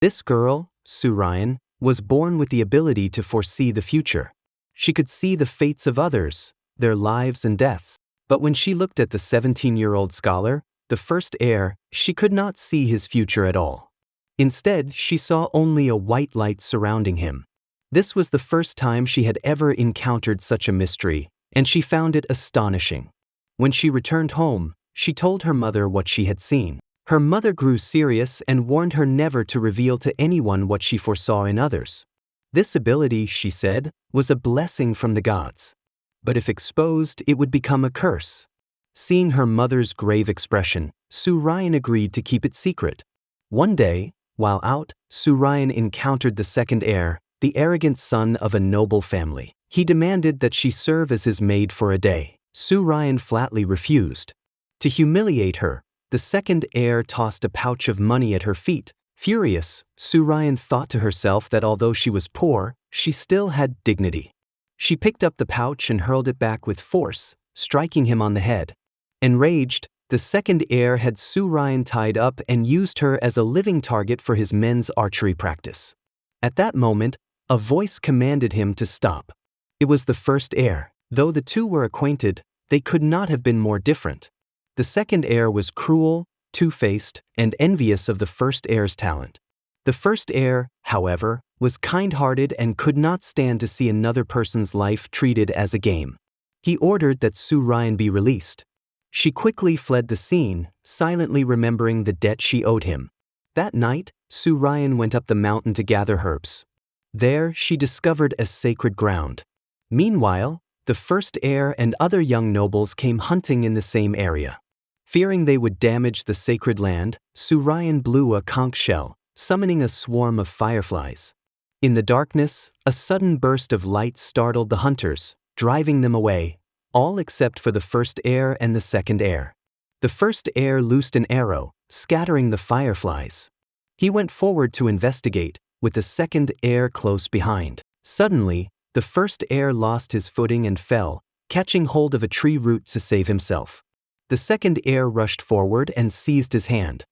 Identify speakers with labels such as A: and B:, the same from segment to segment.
A: This girl, Summaries, was born with the ability to foresee the future. She could see the fates of others, their lives and deaths. But when she looked at the 17-year-old scholar, the first heir, she could not see his future at all. Instead, she saw only a white light surrounding him. This was the first time she had ever encountered such a mystery, and she found it astonishing. When she returned home, she told her mother what she had seen. Her mother grew serious and warned her never to reveal to anyone what she foresaw in others. This ability, she said, was a blessing from the gods. But if exposed, it would become a curse. Seeing her mother's grave expression, Summaries agreed to keep it secret. One day, while out, Summaries encountered the second heir, the arrogant son of a noble family. He demanded that she serve as his maid for a day. Summaries flatly refused. To humiliate her, the second heir tossed a pouch of money at her feet. Furious, Summaries thought to herself that although she was poor, she still had dignity. She picked up the pouch and hurled it back with force, striking him on the head. Enraged, the second heir had Summaries tied up and used her as a living target for his men's archery practice. At that moment, a voice commanded him to stop. It was the first heir. Though the two were acquainted, they could not have been more different. The second heir was cruel, two-faced, and envious of the first heir's talent. The first heir, however, was kind-hearted and could not stand to see another person's life treated as a game. He ordered that Summaries be released. She quickly fled the scene, silently remembering the debt she owed him. That night, Summaries went up the mountain to gather herbs. There, she discovered a sacred ground. Meanwhile, the first heir and other young nobles came hunting in the same area. Fearing they would damage the sacred land, Summaries blew a conch shell, summoning a swarm of fireflies. In the darkness, a sudden burst of light startled the hunters, driving them away, all except for the first heir and the second heir. The first heir loosed an arrow, scattering the fireflies. He went forward to investigate, with the second heir close behind. Suddenly, the first heir lost his footing and fell, catching hold of a tree root to save himself. The second heir rushed forward and seized his hand.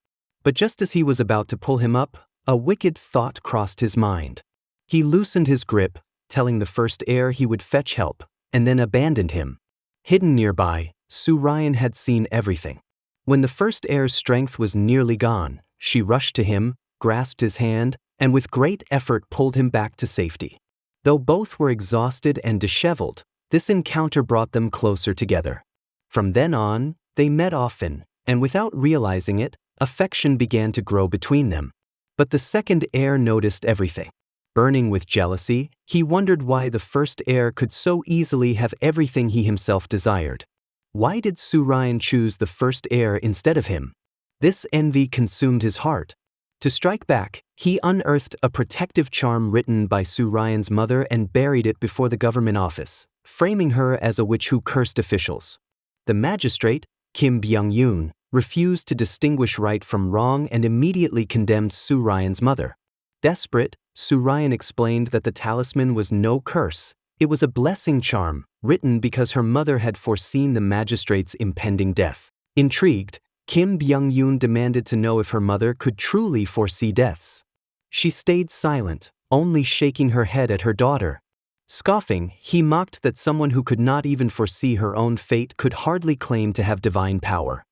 A: But just as he was about to pull him up, a wicked thought crossed his mind. He loosened his grip, telling the first heir he would fetch help, and then abandoned him. Hidden nearby, Summaries had seen everything. When the first heir's strength was nearly gone, she rushed to him, grasped his hand, and with great effort pulled him back to safety. Though both were exhausted and disheveled, this encounter brought them closer together. From then on, they met often, and without realizing it, affection began to grow between them. But the second heir noticed everything. Burning with jealousy, he wondered why the first heir could so easily have everything he himself desired. Why did Summaries choose the first heir instead of him? This envy consumed his heart. To strike back, he unearthed a protective charm written by Summaries' mother and buried it before the government office, framing her as a witch who cursed officials. The magistrate, Kim Byung-yoon, refused to distinguish right from wrong and immediately condemned Summaries' mother. Desperate, Summaries explained that the talisman was no curse, it was a blessing charm, written because her mother had foreseen the magistrate's impending death. Intrigued, Kim Byung-yoon demanded to know if her mother could truly foresee deaths. She stayed silent, only shaking her head at her daughter. Scoffing, he mocked that someone who could not even foresee her own fate could hardly claim to have divine power.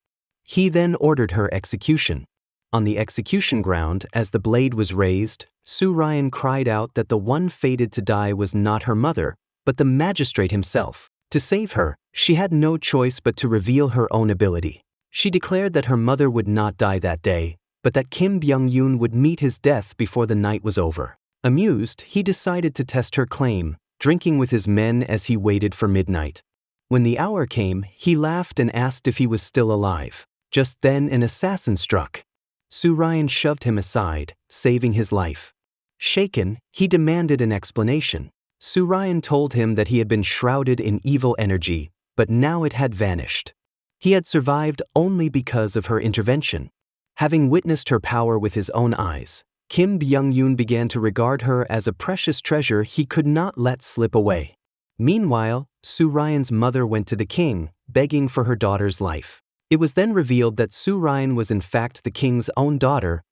A: He then ordered her execution. On the execution ground, as the blade was raised, Summaries cried out that the one fated to die was not her mother, but the magistrate himself. To save her, she had no choice but to reveal her own ability. She declared that her mother would not die that day, but that Kim Byung-yoon would meet his death before the night was over. Amused, he decided to test her claim, drinking with his men as he waited for midnight. When the hour came, he laughed and asked if he was still alive. Just then an assassin struck. Summaries shoved him aside, saving his life. Shaken, he demanded an explanation. Summaries told him that he had been shrouded in evil energy, but now it had vanished. He had survived only because of her intervention. Having witnessed her power with his own eyes, Kim Byung-yoon began to regard her as a precious treasure he could not let slip away. Meanwhile, Summaries' mother went to the king, begging for her daughter's life. It was then revealed that Summaries was in fact the king's own daughter.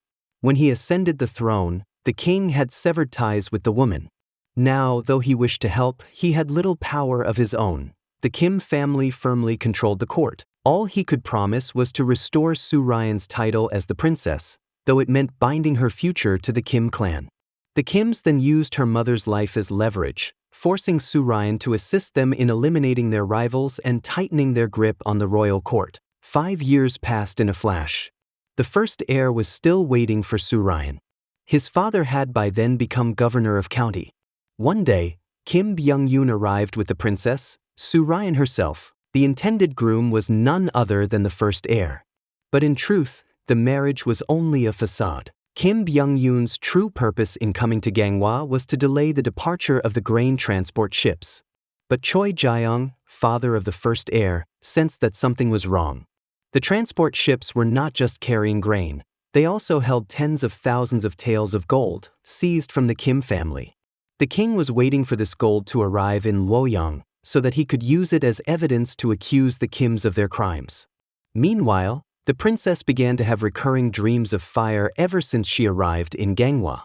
A: When he ascended the throne, the king had severed ties with the woman. Now, though he wished to help, he had little power of his own. The Kim family firmly controlled the court. All he could promise was to restore Soo Ryan's title as the princess, though it meant binding her future to the Kim clan. The Kims then used her mother's life as leverage, forcing Soo Ryan to assist them in eliminating their rivals and tightening their grip on the royal court. 5 years passed in a flash. The first heir was still waiting for Soo Ryan. His father had by then become governor of county. One day, Kim Byung-yoon arrived with the princess, Soo Ryan herself. The intended groom was none other than the first heir. But in truth, the marriage was only a facade. Kim Byung-yoon's true purpose in coming to Gangwon was to delay the departure of the grain transport ships. But Choi Jae-young, father of the first heir, sensed that something was wrong. The transport ships were not just carrying grain, they also held tens of thousands of taels of gold, seized from the Kim family. The king was waiting for this gold to arrive in Luoyang, so that he could use it as evidence to accuse the Kims of their crimes. Meanwhile, the princess began to have recurring dreams of fire ever since she arrived in Gangwon.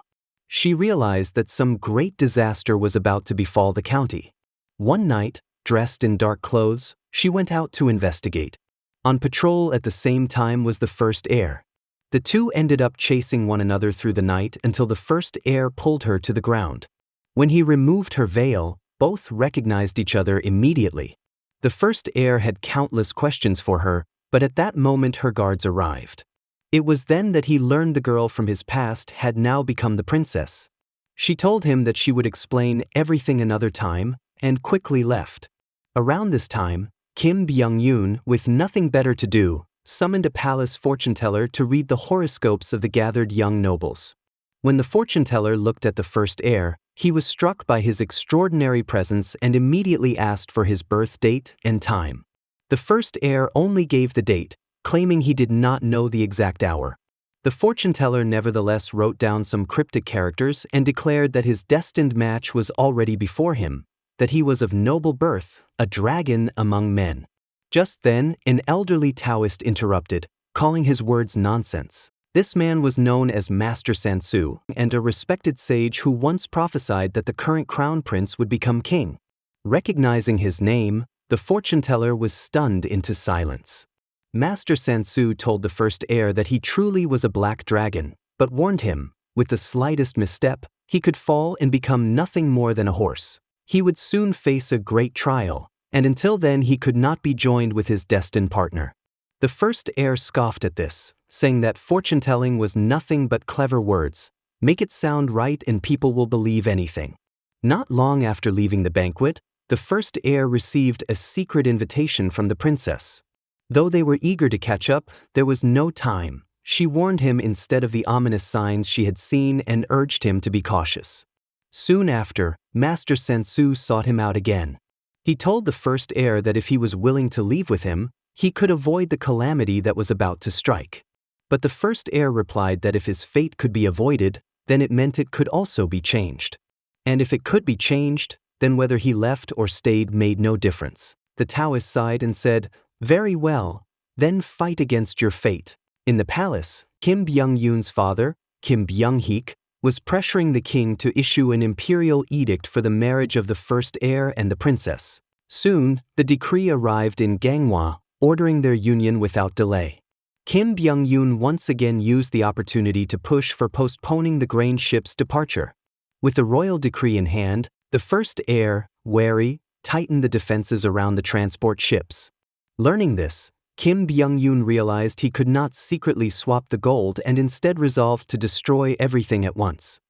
A: She realized that some great disaster was about to befall the county. One night, dressed in dark clothes, she went out to investigate. On patrol at the same time was the first heir. The two ended up chasing one another through the night until the first heir pulled her to the ground. When he removed her veil, both recognized each other immediately. The first heir had countless questions for her, but at that moment her guards arrived. It was then that he learned the girl from his past had now become the princess. She told him that she would explain everything another time, and quickly left. Around this time, Kim Byung-yoon, with nothing better to do, summoned a palace fortune-teller to read the horoscopes of the gathered young nobles. When the fortune-teller looked at the first heir, he was struck by his extraordinary presence and immediately asked for his birth date and time. The first heir only gave the date, claiming he did not know the exact hour. The fortune-teller nevertheless wrote down some cryptic characters and declared that his destined match was already before him, that he was of noble birth, a dragon among men. Just then, an elderly Taoist interrupted, calling his words nonsense. This man was known as Master Sansu and a respected sage who once prophesied that the current crown prince would become king. Recognizing his name, the fortune-teller was stunned into silence. Master Sansu told the first heir that he truly was a black dragon, but warned him, with the slightest misstep, he could fall and become nothing more than a horse. He would soon face a great trial, and until then he could not be joined with his destined partner. The first heir scoffed at this, saying that fortune-telling was nothing but clever words. Make it sound right and people will believe anything. Not long after leaving the banquet, the first heir received a secret invitation from the princess. Though they were eager to catch up, there was no time. She warned him instead of the ominous signs she had seen and urged him to be cautious. Soon after, Master Sansu sought him out again. He told the first heir that if he was willing to leave with him, he could avoid the calamity that was about to strike. But the first heir replied that if his fate could be avoided, then it meant it could also be changed. And if it could be changed, then whether he left or stayed made no difference. The Taoist sighed and said, "Very well, then fight against your fate." In the palace, Kim Byung-yoon's father, Kim Byung-hik, was pressuring the king to issue an imperial edict for the marriage of the first heir and the princess. Soon, the decree arrived in Gangwon, ordering their union without delay. Kim Byung-yoon once again used the opportunity to push for postponing the grain ship's departure. With the royal decree in hand, the first heir, wary, tightened the defenses around the transport ships. Learning this, Kim Byung-yoon realized he could not secretly swap the gold and instead resolved to destroy everything at once.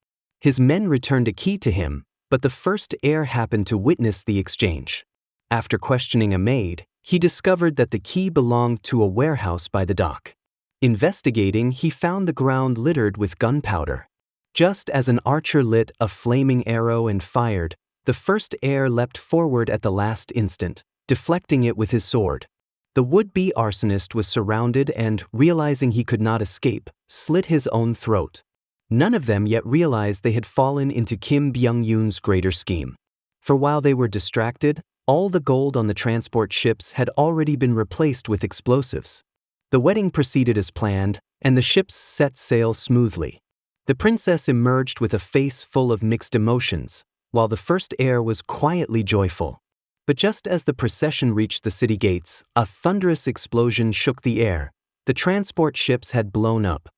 A: His men returned a key to him, but the first heir happened to witness the exchange. After questioning a maid, he discovered that the key belonged to a warehouse by the dock. Investigating, he found the ground littered with gunpowder. Just as an archer lit a flaming arrow and fired, the first heir leapt forward at the last instant, deflecting it with his sword. The would-be arsonist was surrounded and, realizing he could not escape, slit his own throat. None of them yet realized they had fallen into Kim Byung-yoon's greater scheme. For while they were distracted, all the gold on the transport ships had already been replaced with explosives. The wedding proceeded as planned, and the ships set sail smoothly. The princess emerged with a face full of mixed emotions, while the first heir was quietly joyful. But just as the procession reached the city gates, a thunderous explosion shook the air. The transport ships had blown up.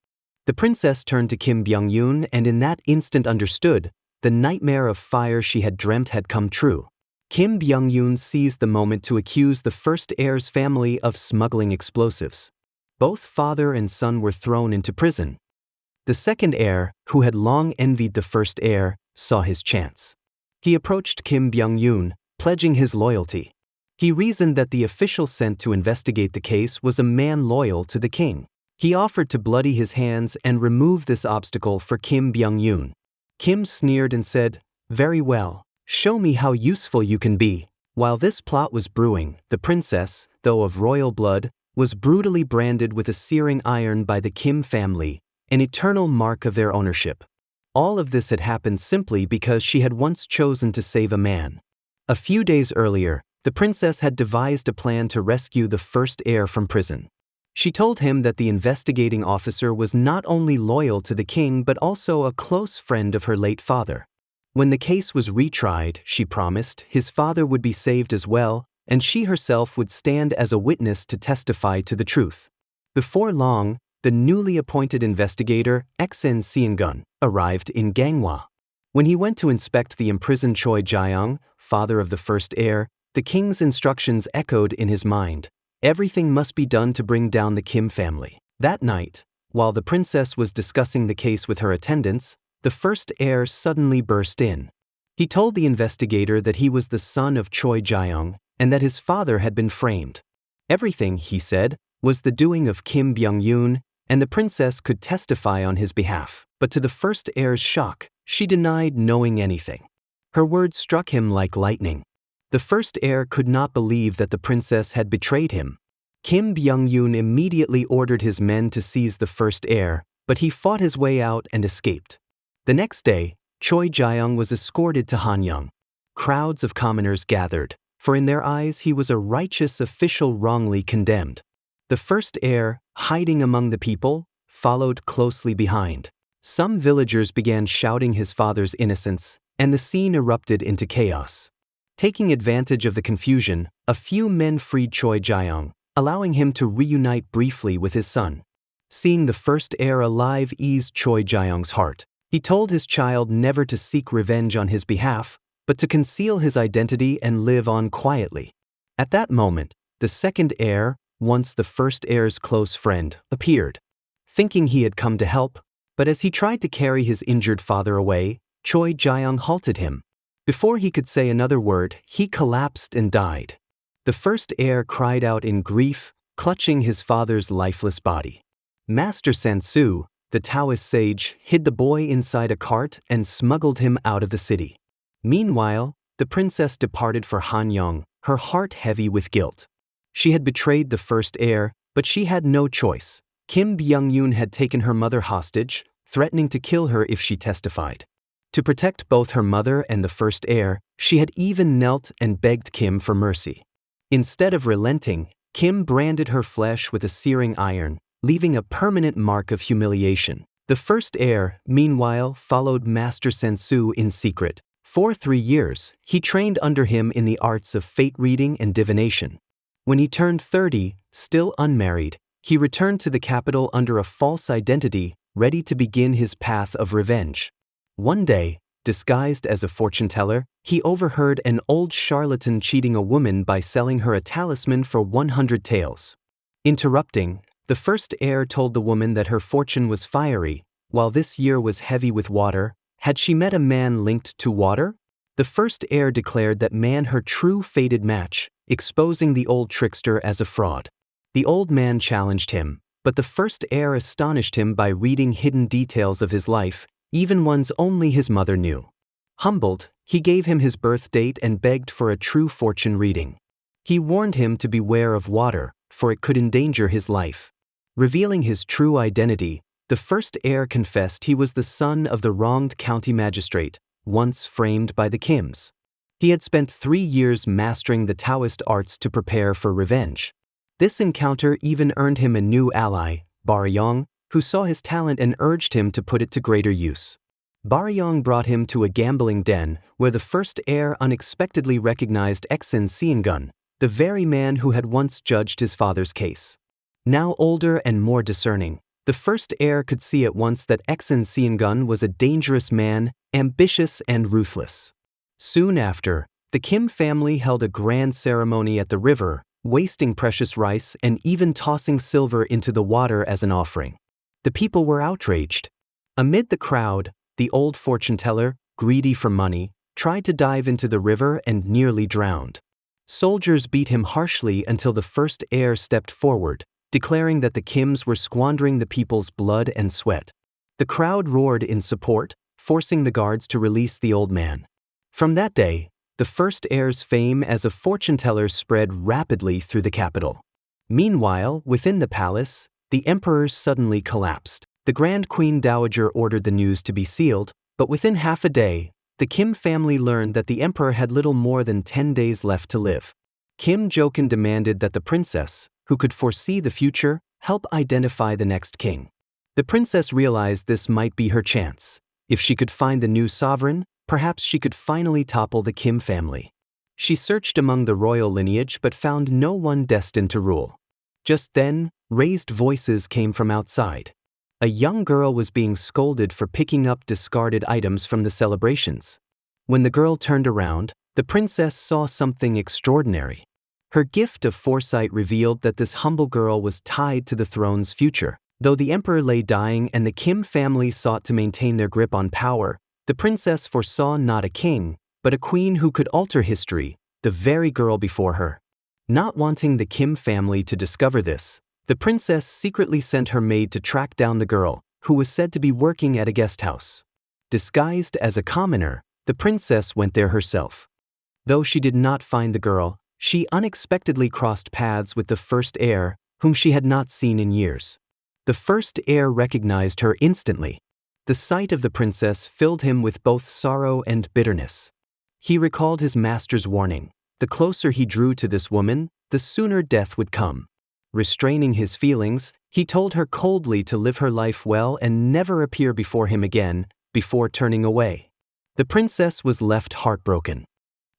A: The princess turned to Kim Byung-yoon and in that instant understood, the nightmare of fire she had dreamt had come true. Kim Byung-yoon seized the moment to accuse the first heir's family of smuggling explosives. Both father and son were thrown into prison. The second heir, who had long envied the first heir, saw his chance. He approached Kim Byung-yoon, pledging his loyalty. He reasoned that the official sent to investigate the case was a man loyal to the king. He offered to bloody his hands and remove this obstacle for Kim Byung-yoon. Kim sneered and said, "Very well, show me how useful you can be." While this plot was brewing, the princess, though of royal blood, was brutally branded with a searing iron by the Kim family, an eternal mark of their ownership. All of this had happened simply because she had once chosen to save a man. A few days earlier, the princess had devised a plan to rescue the first heir from prison. She told him that the investigating officer was not only loyal to the king but also a close friend of her late father. When the case was retried, she promised, his father would be saved as well, and she herself would stand as a witness to testify to the truth. Before long, the newly appointed investigator, Xen Seongun, arrived in Ganghwa. When he went to inspect the imprisoned Choi Jae-young, father of the first heir, the king's instructions echoed in his mind. Everything must be done to bring down the Kim family. That night, while the princess was discussing the case with her attendants, the first heir suddenly burst in. He told the investigator that he was the son of Choi Jae-young and that his father had been framed. Everything, he said, was the doing of Kim Byung-yoon, and the princess could testify on his behalf. But to the first heir's shock, she denied knowing anything. Her words struck him like lightning. The first heir could not believe that the princess had betrayed him. Kim Byung-yoon immediately ordered his men to seize the first heir, but he fought his way out and escaped. The next day, Choi Jae-young was escorted to Hanyang. Crowds of commoners gathered, for in their eyes he was a righteous official wrongly condemned. The first heir, hiding among the people, followed closely behind. Some villagers began shouting his father's innocence, and the scene erupted into chaos. Taking advantage of the confusion, a few men freed Choi Jae-young, allowing him to reunite briefly with his son. Seeing the first heir alive eased Choi Jae-young's heart. He told his child never to seek revenge on his behalf, but to conceal his identity and live on quietly. At that moment, the second heir, once the first heir's close friend, appeared. Thinking he had come to help, but as he tried to carry his injured father away, Choi Jae-young halted him. Before he could say another word, he collapsed and died. The first heir cried out in grief, clutching his father's lifeless body. Master Sansu, the Taoist sage, hid the boy inside a cart and smuggled him out of the city. Meanwhile, the princess departed for Hanyang, her heart heavy with guilt. She had betrayed the first heir, but she had no choice. Kim Byung-yoon had taken her mother hostage, threatening to kill her if she testified. To protect both her mother and the first heir, she had even knelt and begged Kim for mercy. Instead of relenting, Kim branded her flesh with a searing iron, leaving a permanent mark of humiliation. The first heir, meanwhile, followed Master Sansu in secret. For 3 years, he trained under him in the arts of fate reading and divination. When he turned 30, still unmarried, he returned to the capital under a false identity, ready to begin his path of revenge. One day, disguised as a fortune teller, he overheard an old charlatan cheating a woman by selling her a talisman for 100 taels. Interrupting, the first heir told the woman that her fortune was fiery, while this year was heavy with water. Had she met a man linked to water? The first heir declared that man her true fated match, exposing the old trickster as a fraud. The old man challenged him, but the first heir astonished him by reading hidden details of his life, even ones only his mother knew. Humbled, he gave him his birth date and begged for a true fortune reading. He warned him to beware of water, for it could endanger his life. Revealing his true identity, the first heir confessed he was the son of the wronged county magistrate, once framed by the Kims. He had spent 3 years mastering the Taoist arts to prepare for revenge. This encounter even earned him a new ally, Baryong, who saw his talent and urged him to put it to greater use. Baryong brought him to a gambling den where the first heir unexpectedly recognized Exin Seongun, the very man who had once judged his father's case. Now older and more discerning, the first heir could see at once that Exin Seongun was a dangerous man, ambitious and ruthless. Soon after, the Kim family held a grand ceremony at the river, wasting precious rice and even tossing silver into the water as an offering. The people were outraged. Amid the crowd, the old fortune-teller, greedy for money, tried to dive into the river and nearly drowned. Soldiers beat him harshly until the first heir stepped forward, declaring that the Kims were squandering the people's blood and sweat. The crowd roared in support, forcing the guards to release the old man. From that day, the first heir's fame as a fortune-teller spread rapidly through the capital. Meanwhile, within the palace, the emperor suddenly collapsed. The Grand Queen Dowager ordered the news to be sealed, but within half a day, the Kim family learned that the emperor had little more than 10 days left to live. Kim Jokin demanded that the princess, who could foresee the future, help identify the next king. The princess realized this might be her chance. If she could find the new sovereign, perhaps she could finally topple the Kim family. She searched among the royal lineage but found no one destined to rule. Just then, raised voices came from outside. A young girl was being scolded for picking up discarded items from the celebrations. When the girl turned around, the princess saw something extraordinary. Her gift of foresight revealed that this humble girl was tied to the throne's future. Though the emperor lay dying and the Kim family sought to maintain their grip on power, the princess foresaw not a king, but a queen who could alter history, the very girl before her. Not wanting the Kim family to discover this, the princess secretly sent her maid to track down the girl, who was said to be working at a guest house. Disguised as a commoner, the princess went there herself. Though she did not find the girl, she unexpectedly crossed paths with the first heir, whom she had not seen in years. The first heir recognized her instantly. The sight of the princess filled him with both sorrow and bitterness. He recalled his master's warning: the closer he drew to this woman, the sooner death would come. Restraining his feelings, he told her coldly to live her life well and never appear before him again, before turning away. The princess was left heartbroken.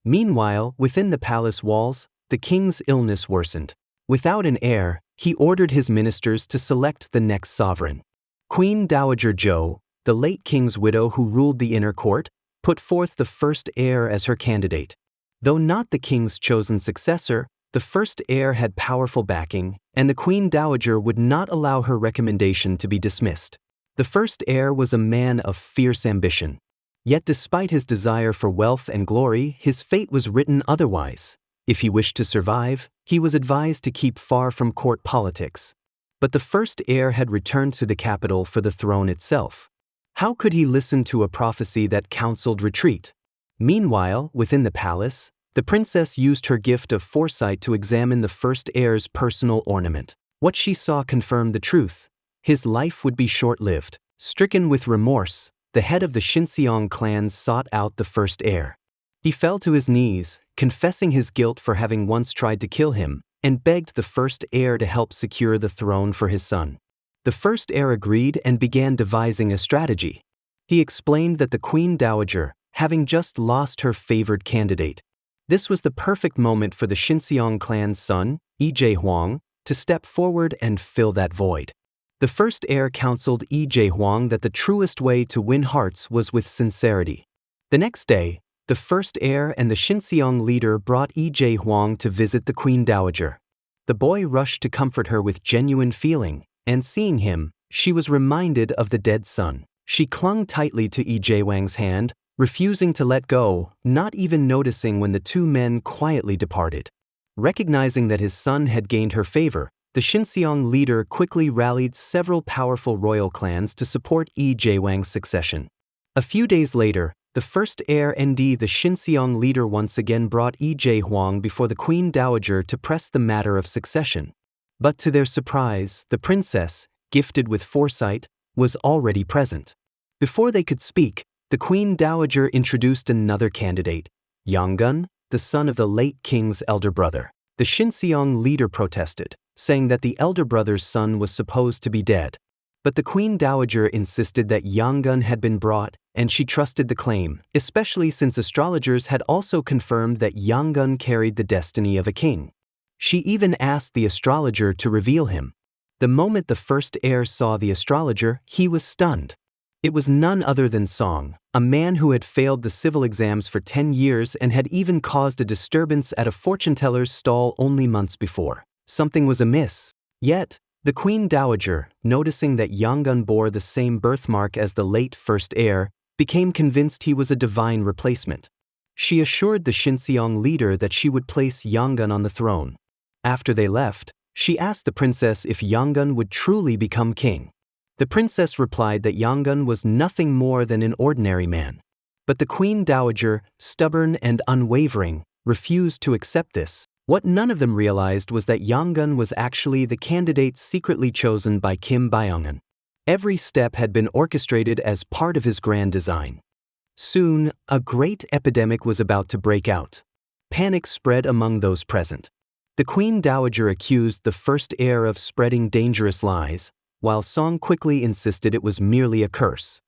A: Meanwhile, within the palace walls, the king's illness worsened. Without an heir, he ordered his ministers to select the next sovereign. Queen Dowager Jo, the late king's widow who ruled the inner court, put forth the first heir as her candidate. Though not the king's chosen successor, the first heir had powerful backing, and the Queen Dowager would not allow her recommendation to be dismissed. The first heir was a man of fierce ambition. Yet despite his desire for wealth and glory, his fate was written otherwise. If he wished to survive, he was advised to keep far from court politics. But the first heir had returned to the capital for the throne itself. How could he listen to a prophecy that counseled retreat? Meanwhile, within the palace, the princess used her gift of foresight to examine the first heir's personal ornament. What she saw confirmed the truth. His life would be short-lived. Stricken with remorse, the head of the Shinseong clan sought out the first heir. He fell to his knees, confessing his guilt for having once tried to kill him, and begged the first heir to help secure the throne for his son. The first heir agreed and began devising a strategy. He explained that the Queen Dowager, having just lost her favored candidate, this was the perfect moment for the Shinseong clan's son, Lee Huang, to step forward and fill that void. The first heir counseled Lee Huang that the truest way to win hearts was with sincerity. The next day, the first heir and the Shinseong leader brought Lee Huang to visit the Queen Dowager. The boy rushed to comfort her with genuine feeling, and seeing him, she was reminded of the dead son. She clung tightly to Lee Huang's hand, refusing to let go, not even noticing when the two men quietly departed. Recognizing that his son had gained her favor, the Shinseong leader quickly rallied several powerful royal clans to support Lee Huang's succession. A few days later, the first heir and the Shinseong leader once again brought Lee Huang before the Queen Dowager to press the matter of succession. But to their surprise, the princess, gifted with foresight, was already present. Before they could speak, the Queen Dowager introduced another candidate, Yanggun, the son of the late king's elder brother. The Shinseong leader protested, saying that the elder brother's son was supposed to be dead. But the Queen Dowager insisted that Yangon had been brought, and she trusted the claim, especially since astrologers had also confirmed that Yangon carried the destiny of a king. She even asked the astrologer to reveal him. The moment the first heir saw the astrologer, he was stunned. It was none other than Song, a man who had failed the civil exams for 10 years and had even caused a disturbance at a fortune-teller's stall only months before. Something was amiss. Yet, the Queen Dowager, noticing that Yangon bore the same birthmark as the late first heir, became convinced he was a divine replacement. She assured the Xinxiang leader that she would place Yangon on the throne. After they left, she asked the princess if Yangon would truly become king. The princess replied that Yangon was nothing more than an ordinary man. But the Queen Dowager, stubborn and unwavering, refused to accept this. What none of them realized was that Yangon was actually the candidate secretly chosen by Kim Byung-un. Every step had been orchestrated as part of his grand design. Soon, a great epidemic was about to break out. Panic spread among those present. The Queen Dowager accused the first heir of spreading dangerous lies, while Song quickly insisted it was merely a curse.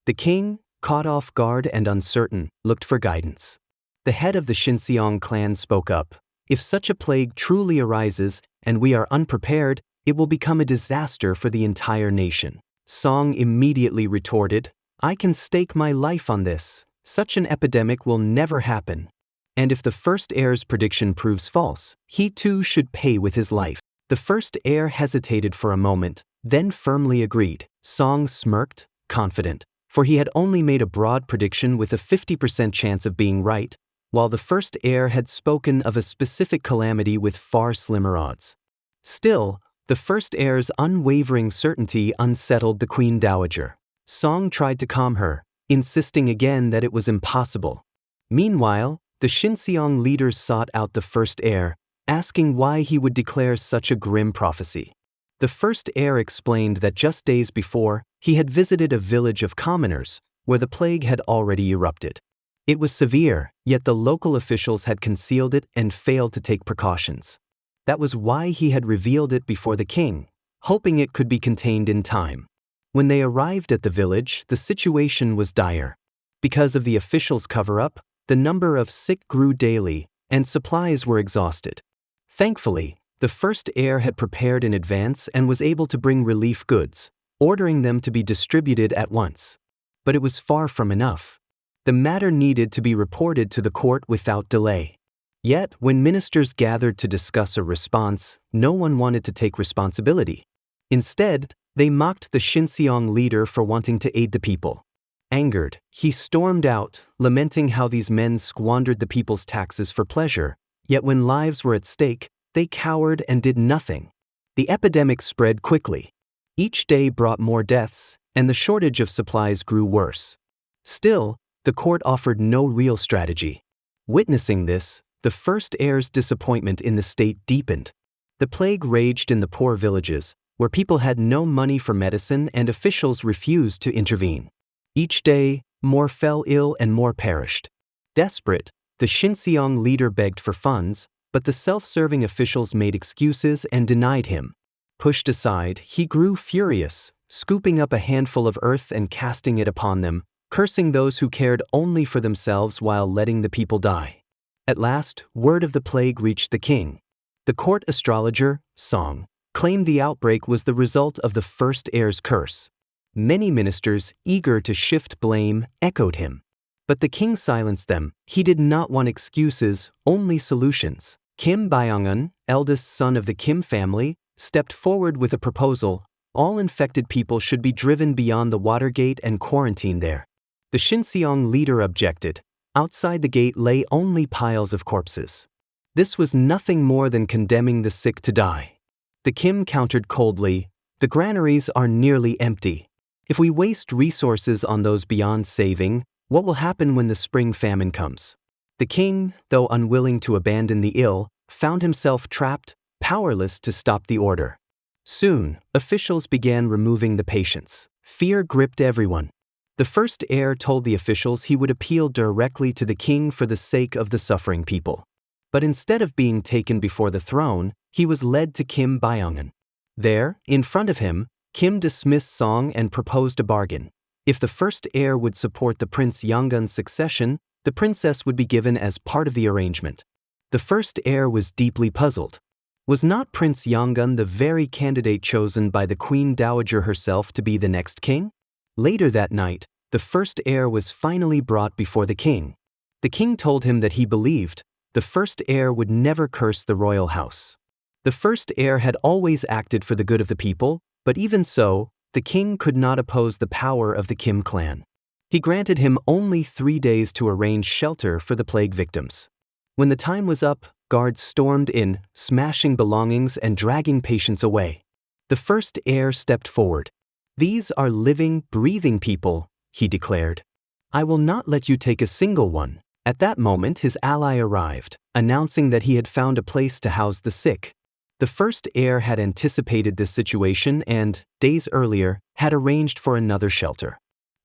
A: The king, caught off guard and uncertain, looked for guidance. The head of the Xinxiang clan spoke up. If such a plague truly arises, and we are unprepared, it will become a disaster for the entire nation. Song immediately retorted, I can stake my life on this. Such an epidemic will never happen. And if the first heir's prediction proves false, he too should pay with his life. The first heir hesitated for a moment, then firmly agreed. Song smirked, confident, for he had only made a broad prediction with a 50% chance of being right, while the first heir had spoken of a specific calamity with far slimmer odds. Still, the first heir's unwavering certainty unsettled the Queen Dowager. Song tried to calm her, insisting again that it was impossible. Meanwhile, the Xinxiang leaders sought out the first heir, asking why he would declare such a grim prophecy. The first heir explained that just days before, he had visited a village of commoners, where the plague had already erupted. It was severe, yet the local officials had concealed it and failed to take precautions. That was why he had revealed it before the king, hoping it could be contained in time. When they arrived at the village, the situation was dire. Because of the officials' cover-up, the number of sick grew daily, and supplies were exhausted. Thankfully, the first heir had prepared in advance and was able to bring relief goods, ordering them to be distributed at once. But it was far from enough. The matter needed to be reported to the court without delay. Yet, when ministers gathered to discuss a response, no one wanted to take responsibility. Instead, they mocked the Xinxiang leader for wanting to aid the people. Angered, he stormed out, lamenting how these men squandered the people's taxes for pleasure, yet when lives were at stake, they cowered and did nothing. The epidemic spread quickly. Each day brought more deaths, and the shortage of supplies grew worse. Still, the court offered no real strategy. Witnessing this, the first heir's disappointment in the state deepened. The plague raged in the poor villages, where people had no money for medicine and officials refused to intervene. Each day, more fell ill and more perished. Desperate, the Xinxiang leader begged for funds, but the self-serving officials made excuses and denied him. Pushed aside, he grew furious, scooping up a handful of earth and casting it upon them, cursing those who cared only for themselves while letting the people die. At last, word of the plague reached the king. The court astrologer, Song, claimed the outbreak was the result of the first heir's curse. Many ministers, eager to shift blame, echoed him. But the king silenced them. He did not want excuses, only solutions. Kim Byung-un, eldest son of the Kim family, stepped forward with a proposal. All infected people should be driven beyond the water gate and quarantined there. The Xinxiang leader objected. Outside the gate lay only piles of corpses. This was nothing more than condemning the sick to die. The Kim countered coldly, the granaries are nearly empty. If we waste resources on those beyond saving, what will happen when the spring famine comes? The king, though unwilling to abandon the ill, found himself trapped, powerless to stop the order. Soon, officials began removing the patients. Fear gripped everyone. The first heir told the officials he would appeal directly to the king for the sake of the suffering people. But instead of being taken before the throne, he was led to Kim Byung-un. There, in front of him, Kim dismissed Song and proposed a bargain. If the first heir would support the Prince Yanggun's succession, the princess would be given as part of the arrangement. The first heir was deeply puzzled. Was not Prince Yanggun the very candidate chosen by the Queen Dowager herself to be the next king? Later that night, the first heir was finally brought before the king. The king told him that he believed the first heir would never curse the royal house. The first heir had always acted for the good of the people, but even so, the king could not oppose the power of the Kim clan. He granted him only 3 days to arrange shelter for the plague victims. When the time was up, guards stormed in, smashing belongings and dragging patients away. The first heir stepped forward. "These are living, breathing people," he declared. "I will not let you take a single one." At that moment his ally arrived, announcing that he had found a place to house the sick. The first heir had anticipated this situation and, days earlier, had arranged for another shelter.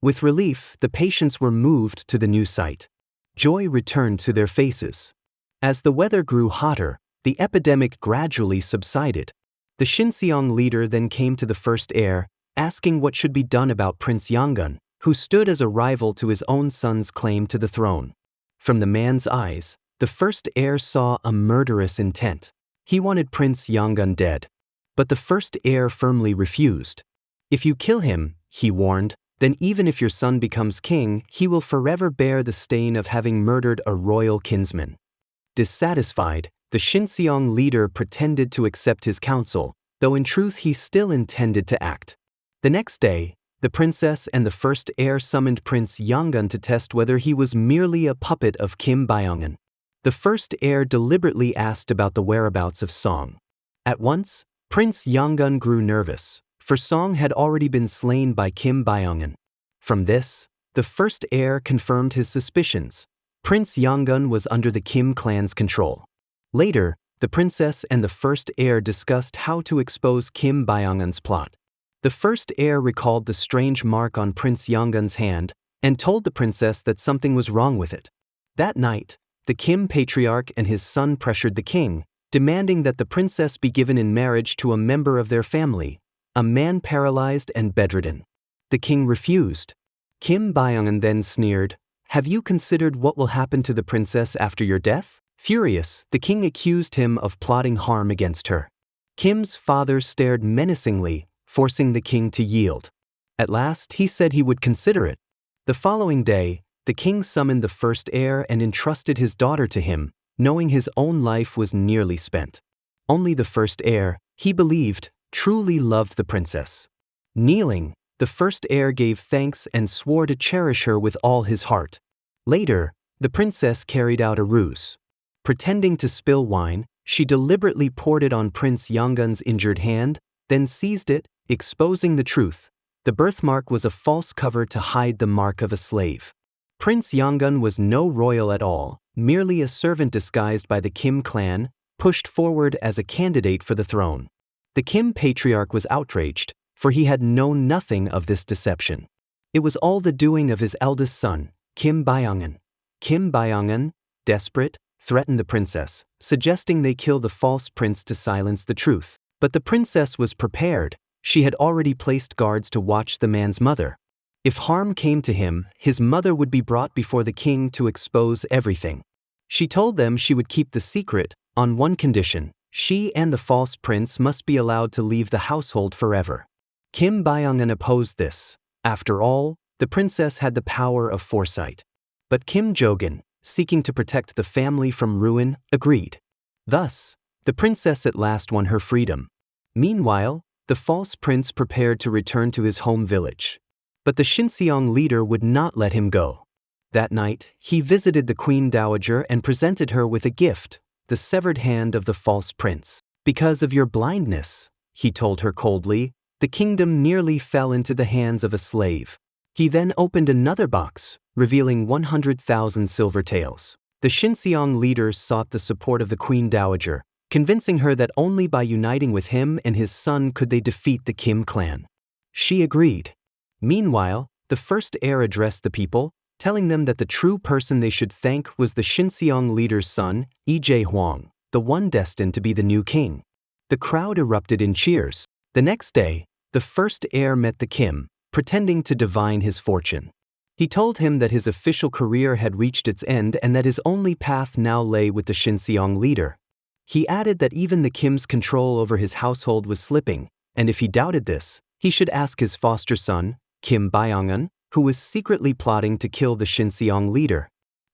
A: With relief, the patients were moved to the new site. Joy returned to their faces. As the weather grew hotter, the epidemic gradually subsided. The Xinxiang leader then came to the first heir, asking what should be done about Prince Yanggun, who stood as a rival to his own son's claim to the throne. From the man's eyes, the first heir saw a murderous intent. He wanted Prince Yanggun dead. But the first heir firmly refused. "If you kill him," he warned, "then even if your son becomes king, he will forever bear the stain of having murdered a royal kinsman." Dissatisfied, the Xinxiang leader pretended to accept his counsel, though in truth he still intended to act. The next day, the princess and the first heir summoned Prince Yanggun to test whether he was merely a puppet of Kim Byong'un. The first heir deliberately asked about the whereabouts of Song. At once, Prince Yanggun grew nervous, for Song had already been slain by Kim Byong'un. From this, the first heir confirmed his suspicions. Prince Yanggun was under the Kim clan's control. Later, the princess and the first heir discussed how to expose Kim Byong'un's plot. The first heir recalled the strange mark on Prince Yanggun's hand and told the princess that something was wrong with it. That night, the Kim patriarch and his son pressured the king, demanding that the princess be given in marriage to a member of their family, a man paralyzed and bedridden. The king refused. Kim Byong'un then sneered, "Have you considered what will happen to the princess after your death?" Furious, the king accused him of plotting harm against her. Kim's father stared menacingly, forcing the king to yield. At last, he said he would consider it. The following day, the king summoned the first heir and entrusted his daughter to him, knowing his own life was nearly spent. Only the first heir, he believed, truly loved the princess. Kneeling, the first heir gave thanks and swore to cherish her with all his heart. Later, the princess carried out a ruse. Pretending to spill wine, she deliberately poured it on Prince Yanggun's injured hand, then seized it, exposing the truth. The birthmark was a false cover to hide the mark of a slave. Prince Yanggun was no royal at all, merely a servant disguised by the Kim clan, pushed forward as a candidate for the throne. The Kim patriarch was outraged, for he had known nothing of this deception. It was all the doing of his eldest son, Kim Byong'un. Kim Byong'un, desperate, threatened the princess, suggesting they kill the false prince to silence the truth. But the princess was prepared. She had already placed guards to watch the man's mother. If harm came to him, his mother would be brought before the king to expose everything. She told them she would keep the secret, on one condition: she and the false prince must be allowed to leave the household forever. Kim Byong'un opposed this. After all, the princess had the power of foresight. But Kim Jogin, seeking to protect the family from ruin, agreed. Thus, the princess at last won her freedom. Meanwhile, the false prince prepared to return to his home village. But the Xinxiang leader would not let him go. That night, he visited the Queen Dowager and presented her with a gift, the severed hand of the false prince. "Because of your blindness," he told her coldly, "the kingdom nearly fell into the hands of a slave." He then opened another box, revealing 100,000 silver taels. The Xinxiang leaders sought the support of the Queen Dowager, convincing her that only by uniting with him and his son could they defeat the Kim clan. She agreed. Meanwhile, the first heir addressed the people, telling them that the true person they should thank was the Xinxiang leader's son, Ej Huang, the one destined to be the new king. The crowd erupted in cheers. The next day, The first heir met the Kim, pretending to divine his fortune. He told him that his official career had reached its end and that his only path now lay with the Shinseong leader. He added that even the Kim's control over his household was slipping, and if he doubted this, he should ask his foster son, Kim Byong-un, who was secretly plotting to kill the Shinseong leader.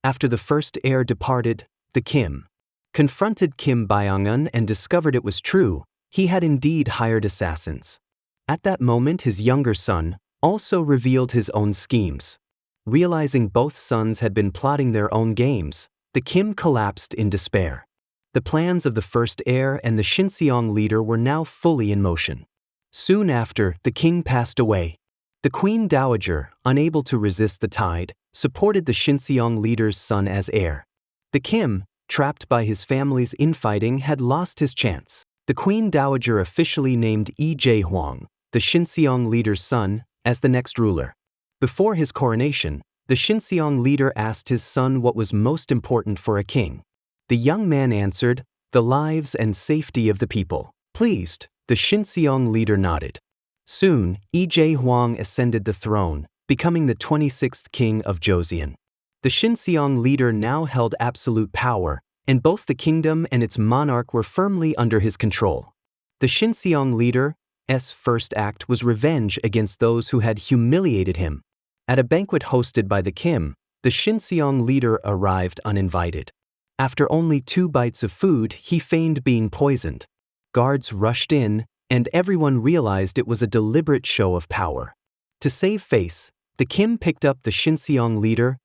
A: After the first heir departed, the Kim confronted Kim Byong-un and discovered it was true. He had indeed hired assassins. At that moment, his younger son also revealed his own schemes. Realizing both sons had been plotting their own games, the Kim collapsed in despair. The plans of the first heir and the Shinseong leader were now fully in motion. Soon after, the king passed away. The queen dowager, unable to resist the tide, supported the Shinseong leader's son as heir. The Kim, trapped by his family's infighting, had lost his chance. The queen dowager officially named Lee Jae-hwang, the Shinseong leader's son, as the next ruler. Before his coronation, the Shinseong leader asked his son what was most important for a king. The young man answered, "The lives and safety of the people." Pleased, the Shinseong leader nodded. Soon, Lee Jae-hwang ascended the throne, becoming the 26th king of Joseon. The Shinseong leader now held absolute power, and both the kingdom and its monarch were firmly under his control. The Shinseong leader's first act was revenge against those who had humiliated him. At a banquet hosted by the Kim, the Shinseong leader arrived uninvited. After only 2 bites of food, he feigned being poisoned. Guards rushed in, and everyone realized it was a deliberate show of power. To save face, the Kim picked up the Shinseong leader's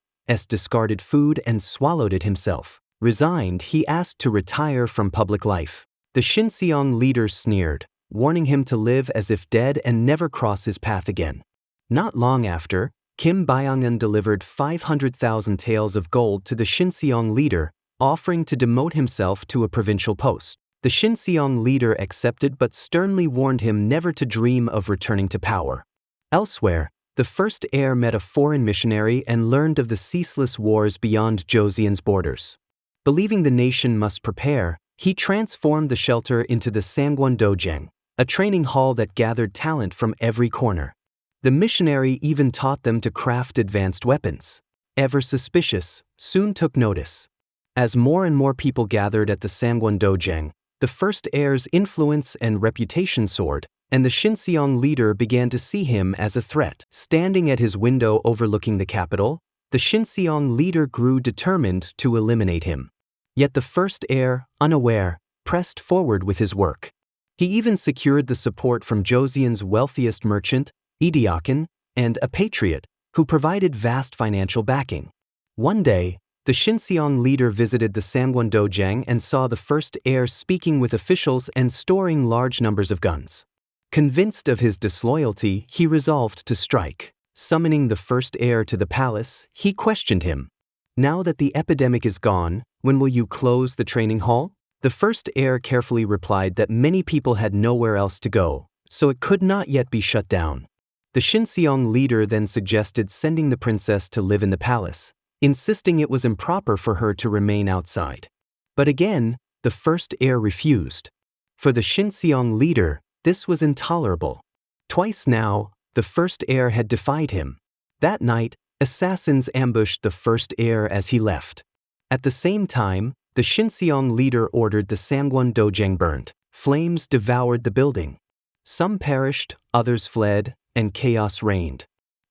A: discarded food and swallowed it himself. Resigned, he asked to retire from public life. The Shinseong leader sneered, warning him to live as if dead and never cross his path again. Not long after, Kim Byong-un delivered 500,000 taels of gold to the Shinseong leader, offering to demote himself to a provincial post. The Shinseong leader accepted but sternly warned him never to dream of returning to power. Elsewhere, the first heir met a foreign missionary and learned of the ceaseless wars beyond Joseon's borders. Believing the nation must prepare, he transformed the shelter into the Sangwon Dojang, a training hall that gathered talent from every corner. The missionary even taught them to craft advanced weapons. Ever suspicious, soon took notice. As more and more people gathered at the Sangwon Dojang, the first heir's influence and reputation soared, and the Shinseong leader began to see him as a threat. Standing at his window overlooking the capital, the Shinseong leader grew determined to eliminate him. Yet the first heir, unaware, pressed forward with his work. He even secured the support from Joseon's wealthiest merchant, Epidemic, and a patriot, who provided vast financial backing. One day, the Shinseong leader visited the Sangwon Dojang and saw the first heir speaking with officials and storing large numbers of guns. Convinced of his disloyalty, he resolved to strike. Summoning the first heir to the palace, he questioned him. "Now that the epidemic is gone, when will you close the training hall?" The first heir carefully replied that many people had nowhere else to go, so it could not yet be shut down. The Shinseong leader then suggested sending the princess to live in the palace, insisting it was improper for her to remain outside. But again, the first heir refused. For the Shinseong leader, this was intolerable. Twice now, the first heir had defied him. That night, assassins ambushed the first heir as he left. At the same time, the Shinseong leader ordered the Sangwon Dojang burned. Flames devoured the building. Some perished, others fled, and chaos reigned.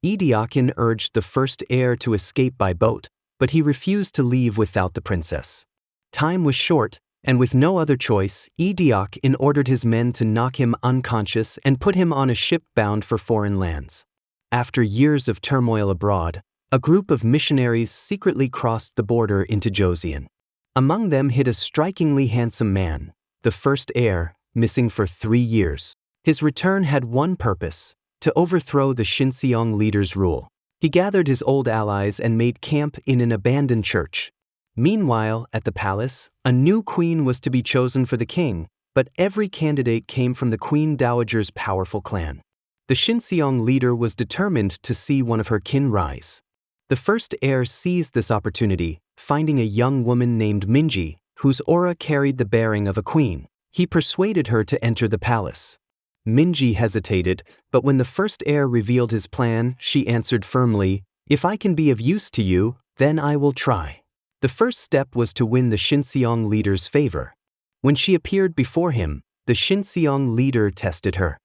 A: Epidemic urged the first heir to escape by boat, but he refused to leave without the princess. Time was short, and with no other choice, Epidemic ordered his men to knock him unconscious and put him on a ship bound for foreign lands. After years of turmoil abroad, a group of missionaries secretly crossed the border into Joseon. Among them hid a strikingly handsome man, the first heir, missing for 3 years. His return had one purpose: to overthrow the Shinseong leader's rule. He gathered his old allies and made camp in an abandoned church. Meanwhile, at the palace, a new queen was to be chosen for the king, but every candidate came from the queen dowager's powerful clan. The Shinseong leader was determined to see one of her kin rise. The first heir seized this opportunity, finding a young woman named Minji, whose aura carried the bearing of a queen. He persuaded her to enter the palace. Minji hesitated, but when the first heir revealed his plan, she answered firmly, "If I can be of use to you, then I will try." The first step was to win the Xinxiang leader's favor. When she appeared before him, the Xinxiang leader tested her.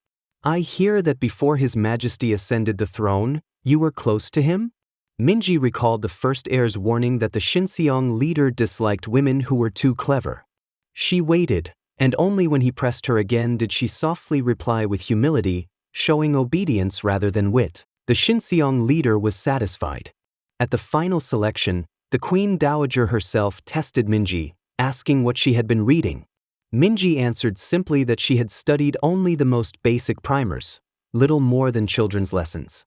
A: "I hear that before His Majesty ascended the throne, you were close to him?" Minji recalled the first heir's warning that the Xinxiang leader disliked women who were too clever. She waited, and only when he pressed her again did she softly reply with humility, showing obedience rather than wit. The Xinxiang leader was satisfied. At the final selection, the Queen Dowager herself tested Minji, asking what she had been reading. Minji answered simply that she had studied only the most basic primers, little more than children's lessons.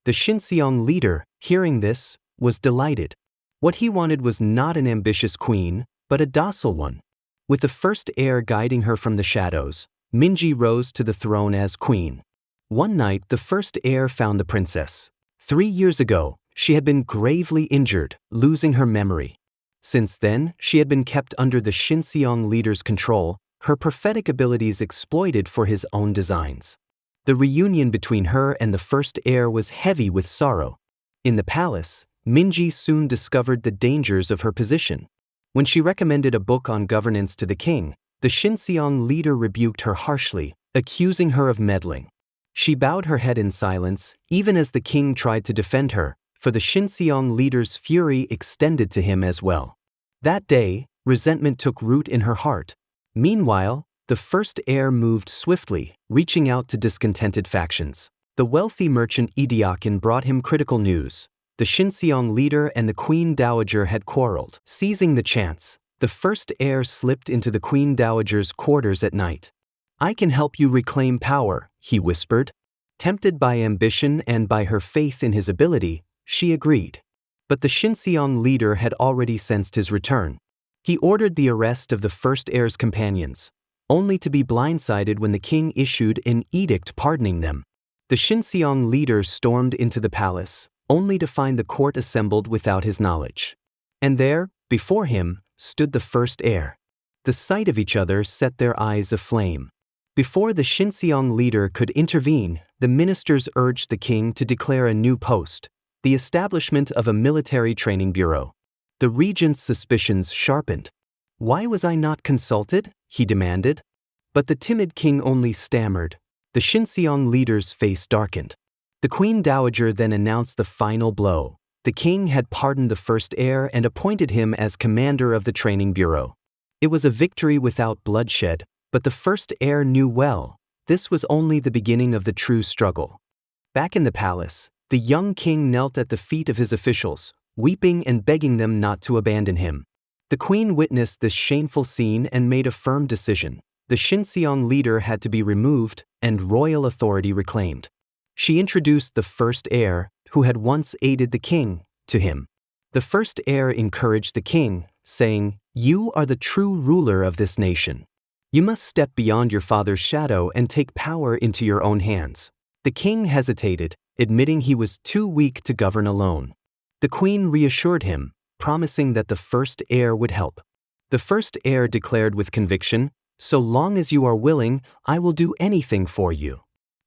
A: The Xinxiang leader, hearing this, was delighted. What he wanted was not an ambitious queen, but a docile one. With the first heir guiding her from the shadows, Minji rose to the throne as queen. One night, the first heir found the princess. 3 years ago, she had been gravely injured, losing her memory. Since then, she had been kept under the Xinxiang leader's control, her prophetic abilities exploited for his own designs. The reunion between her and the first heir was heavy with sorrow. In the palace, Minji soon discovered the dangers of her position. When she recommended a book on governance to the king, the Xinxiang leader rebuked her harshly, accusing her of meddling. She bowed her head in silence, even as the king tried to defend her, for the Xinxiang leader's fury extended to him as well. That day, resentment took root in her heart. Meanwhile, the first heir moved swiftly, reaching out to discontented factions. The wealthy merchant Epidemic brought him critical news. The Xinxiang leader and the Queen Dowager had quarreled. Seizing the chance, the first heir slipped into the Queen Dowager's quarters at night. "I can help you reclaim power," he whispered. Tempted by ambition and by her faith in his ability, she agreed. But the Xinxiang leader had already sensed his return. He ordered the arrest of the first heir's companions, only to be blindsided when the king issued an edict pardoning them. The Xinxiang leader stormed into the palace, only to find the court assembled without his knowledge. And there, before him, stood the first heir. The sight of each other set their eyes aflame. Before the Xinxiang leader could intervene, the ministers urged the king to declare a new post, the establishment of a military training bureau. The regent's suspicions sharpened. "Why was I not consulted?" he demanded. But the timid king only stammered. The Xinxiang leader's face darkened. The Queen Dowager then announced the final blow. The king had pardoned the first heir and appointed him as commander of the training bureau. It was a victory without bloodshed, but the first heir knew well, this was only the beginning of the true struggle. Back in the palace, the young king knelt at the feet of his officials, weeping and begging them not to abandon him. The queen witnessed this shameful scene and made a firm decision. The Xinxiang leader had to be removed and royal authority reclaimed. She introduced the first heir, who had once aided the king, to him. The first heir encouraged the king, saying, "You are the true ruler of this nation. You must step beyond your father's shadow and take power into your own hands." The king hesitated, admitting he was too weak to govern alone. The queen reassured him, promising that the first heir would help. The first heir declared with conviction, "So long as you are willing, I will do anything for you."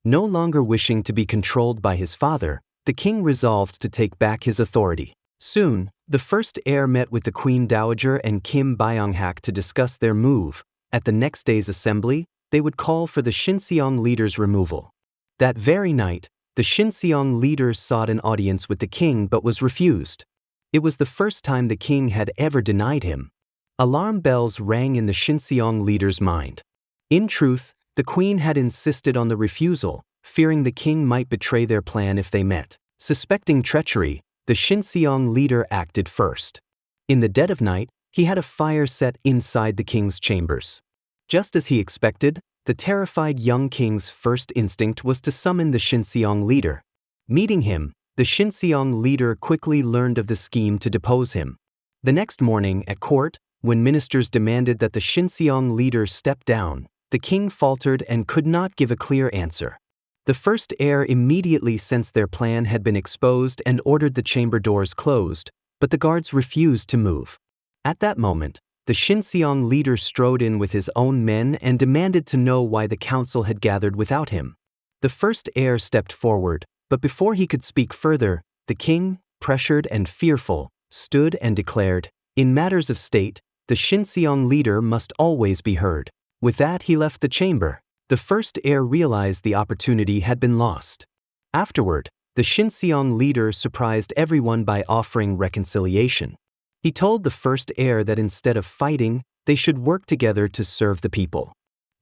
A: No longer wishing to be controlled by his father, the king resolved to take back his authority. Soon, the first heir met with the Queen Dowager and Kim Byung-hak to discuss their move. At the next day's assembly, they would call for the Xinxiang leader's removal. That very night, the Xinxiang leader sought an audience with the king but was refused. It was the first time the king had ever denied him. Alarm bells rang in the Xinxiang leader's mind. In truth, the queen had insisted on the refusal, fearing the king might betray their plan if they met. Suspecting treachery, the Xinxiang leader acted first. In the dead of night, he had a fire set inside the king's chambers. Just as he expected, the terrified young king's first instinct was to summon the Xinxiang leader. Meeting him, the Xinxiang leader quickly learned of the scheme to depose him. The next morning, at court, when ministers demanded that the Xinxiang leader step down, the king faltered and could not give a clear answer. The first heir immediately sensed their plan had been exposed and ordered the chamber doors closed, but the guards refused to move. At that moment, the Xinxiang leader strode in with his own men and demanded to know why the council had gathered without him. The first heir stepped forward, but before he could speak further, the king, pressured and fearful, stood and declared, "In matters of state, the Xinxiang leader must always be heard." With that he left the chamber. The first heir realized the opportunity had been lost. Afterward, the Xinxiang leader surprised everyone by offering reconciliation. He told the first heir that instead of fighting, they should work together to serve the people.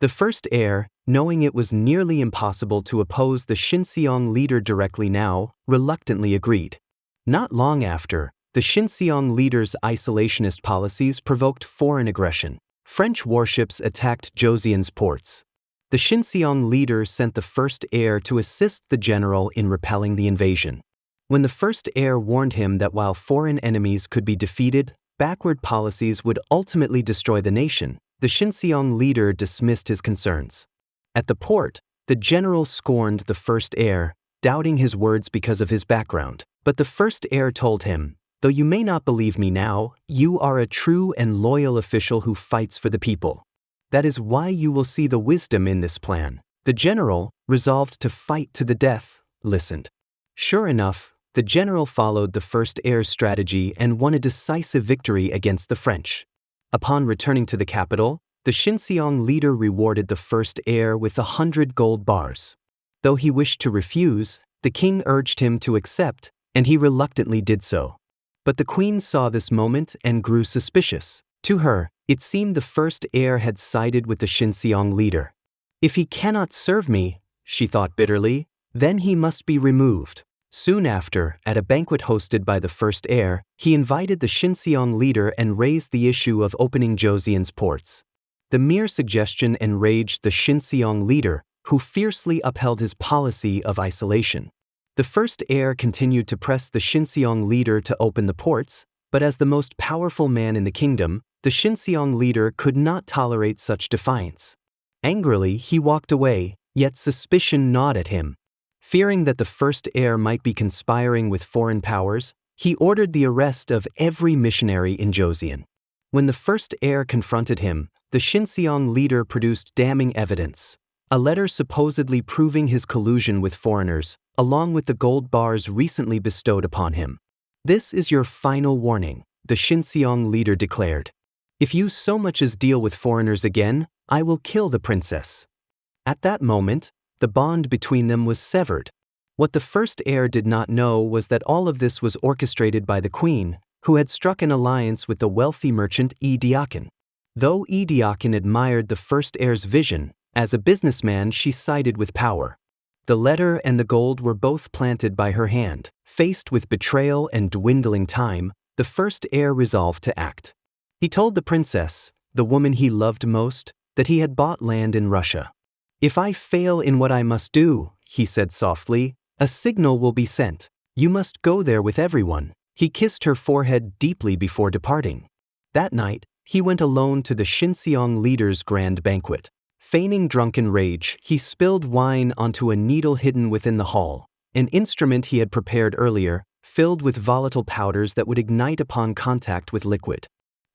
A: The first heir, knowing it was nearly impossible to oppose the Xinxiang leader directly now, reluctantly agreed. Not long after, the Xinxiang leader's isolationist policies provoked foreign aggression. French warships attacked Joseon's ports. The Xinxiang leader sent the first heir to assist the general in repelling the invasion. When the first heir warned him that while foreign enemies could be defeated, backward policies would ultimately destroy the nation, the Xinxiang leader dismissed his concerns. At the port, the general scorned the first heir, doubting his words because of his background. But the first heir told him, "Though you may not believe me now, you are a true and loyal official who fights for the people. That is why you will see the wisdom in this plan." The general, resolved to fight to the death, listened. Sure enough, the general followed the first heir's strategy and won a decisive victory against the French. Upon returning to the capital, the Xinxiang leader rewarded the first heir with 100 gold bars. Though he wished to refuse, the king urged him to accept, and he reluctantly did so. But the queen saw this moment and grew suspicious. To her, it seemed the first heir had sided with the Xinxiang leader. "If he cannot serve me," she thought bitterly, "then he must be removed." Soon after, at a banquet hosted by the first heir, he invited the Xinxiang leader and raised the issue of opening Joseon's ports. The mere suggestion enraged the Xinxiang leader, who fiercely upheld his policy of isolation. The first heir continued to press the Xinxiang leader to open the ports, but as the most powerful man in the kingdom, the Xinxiang leader could not tolerate such defiance. Angrily, he walked away, yet suspicion gnawed at him. Fearing that the first heir might be conspiring with foreign powers, he ordered the arrest of every missionary in Joseon. When the first heir confronted him, the Xinxiang leader produced damning evidence. A letter supposedly proving his collusion with foreigners, along with the gold bars recently bestowed upon him. "This is your final warning," the Xinxiang leader declared. "If you so much as deal with foreigners again, I will kill the princess." At that moment, the bond between them was severed. What the first heir did not know was that all of this was orchestrated by the queen, who had struck an alliance with the wealthy merchant Epidemic. Though Epidemic admired the first heir's vision, as a businessman she sided with power. The letter and the gold were both planted by her hand. Faced with betrayal and dwindling time, the first heir resolved to act. He told the princess, the woman he loved most, that he had bought land in Russia. "If I fail in what I must do," he said softly, "a signal will be sent. You must go there with everyone." He kissed her forehead deeply before departing. That night, he went alone to the Xinxiang leader's grand banquet. Feigning drunken rage, he spilled wine onto a needle hidden within the hall, an instrument he had prepared earlier, filled with volatile powders that would ignite upon contact with liquid.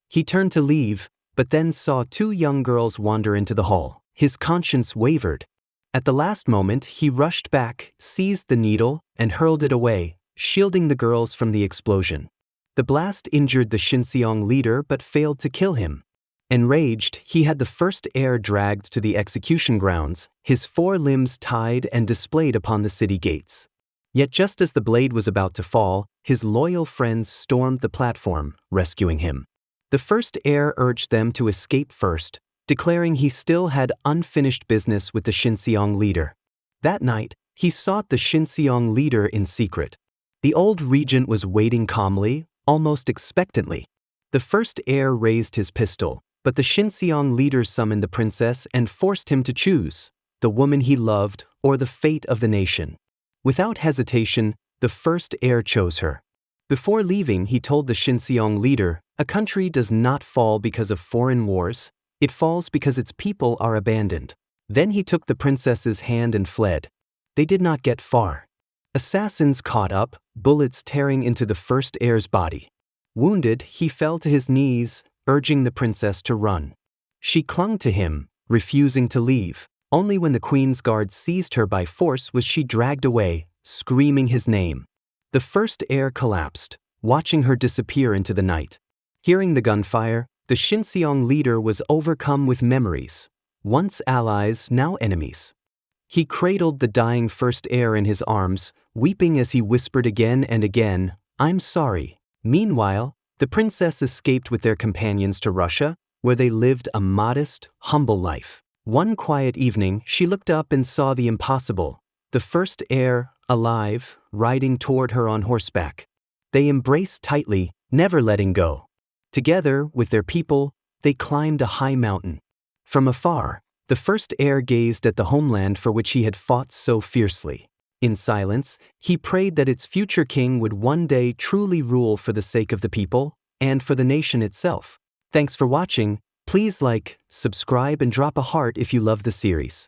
A: He turned to leave, but then saw two young girls wander into the hall. His conscience wavered. At the last moment, he rushed back, seized the needle, and hurled it away, shielding the girls from the explosion. The blast injured the Xinxiang leader but failed to kill him. Enraged, he had the first heir dragged to the execution grounds, his 4 limbs tied and displayed upon the city gates. Yet just as the blade was about to fall, his loyal friends stormed the platform, rescuing him. The first heir urged them to escape first, declaring he still had unfinished business with the Xinxiang leader. That night, he sought the Xinxiang leader in secret. The old regent was waiting calmly, almost expectantly. The first heir raised his pistol, but the Xinxiang leader summoned the princess and forced him to choose, the woman he loved or the fate of the nation. Without hesitation, the first heir chose her. Before leaving, he told the Xinxiang leader, "A country does not fall because of foreign wars, it falls because its people are abandoned." Then he took the princess's hand and fled. They did not get far. Assassins caught up, bullets tearing into the first heir's body. Wounded, he fell to his knees, urging the princess to run. She clung to him, refusing to leave. Only when the queen's guards seized her by force was she dragged away, screaming his name. The first heir collapsed, watching her disappear into the night. Hearing the gunfire, the Xinxiang leader was overcome with memories. Once allies, now enemies. He cradled the dying first heir in his arms, weeping as he whispered again and again, "I'm sorry." Meanwhile, the princess escaped with their companions to Russia, where they lived a modest, humble life. One quiet evening, she looked up and saw the impossible. The first heir, alive, riding toward her on horseback. They embraced tightly, never letting go. Together, with their people, they climbed a high mountain. From afar, the first heir gazed at the homeland for which he had fought so fiercely. In silence, he prayed that its future king would one day truly rule for the sake of the people, and for the nation itself. Thanks for watching. Please like, subscribe and drop a heart if you love the series.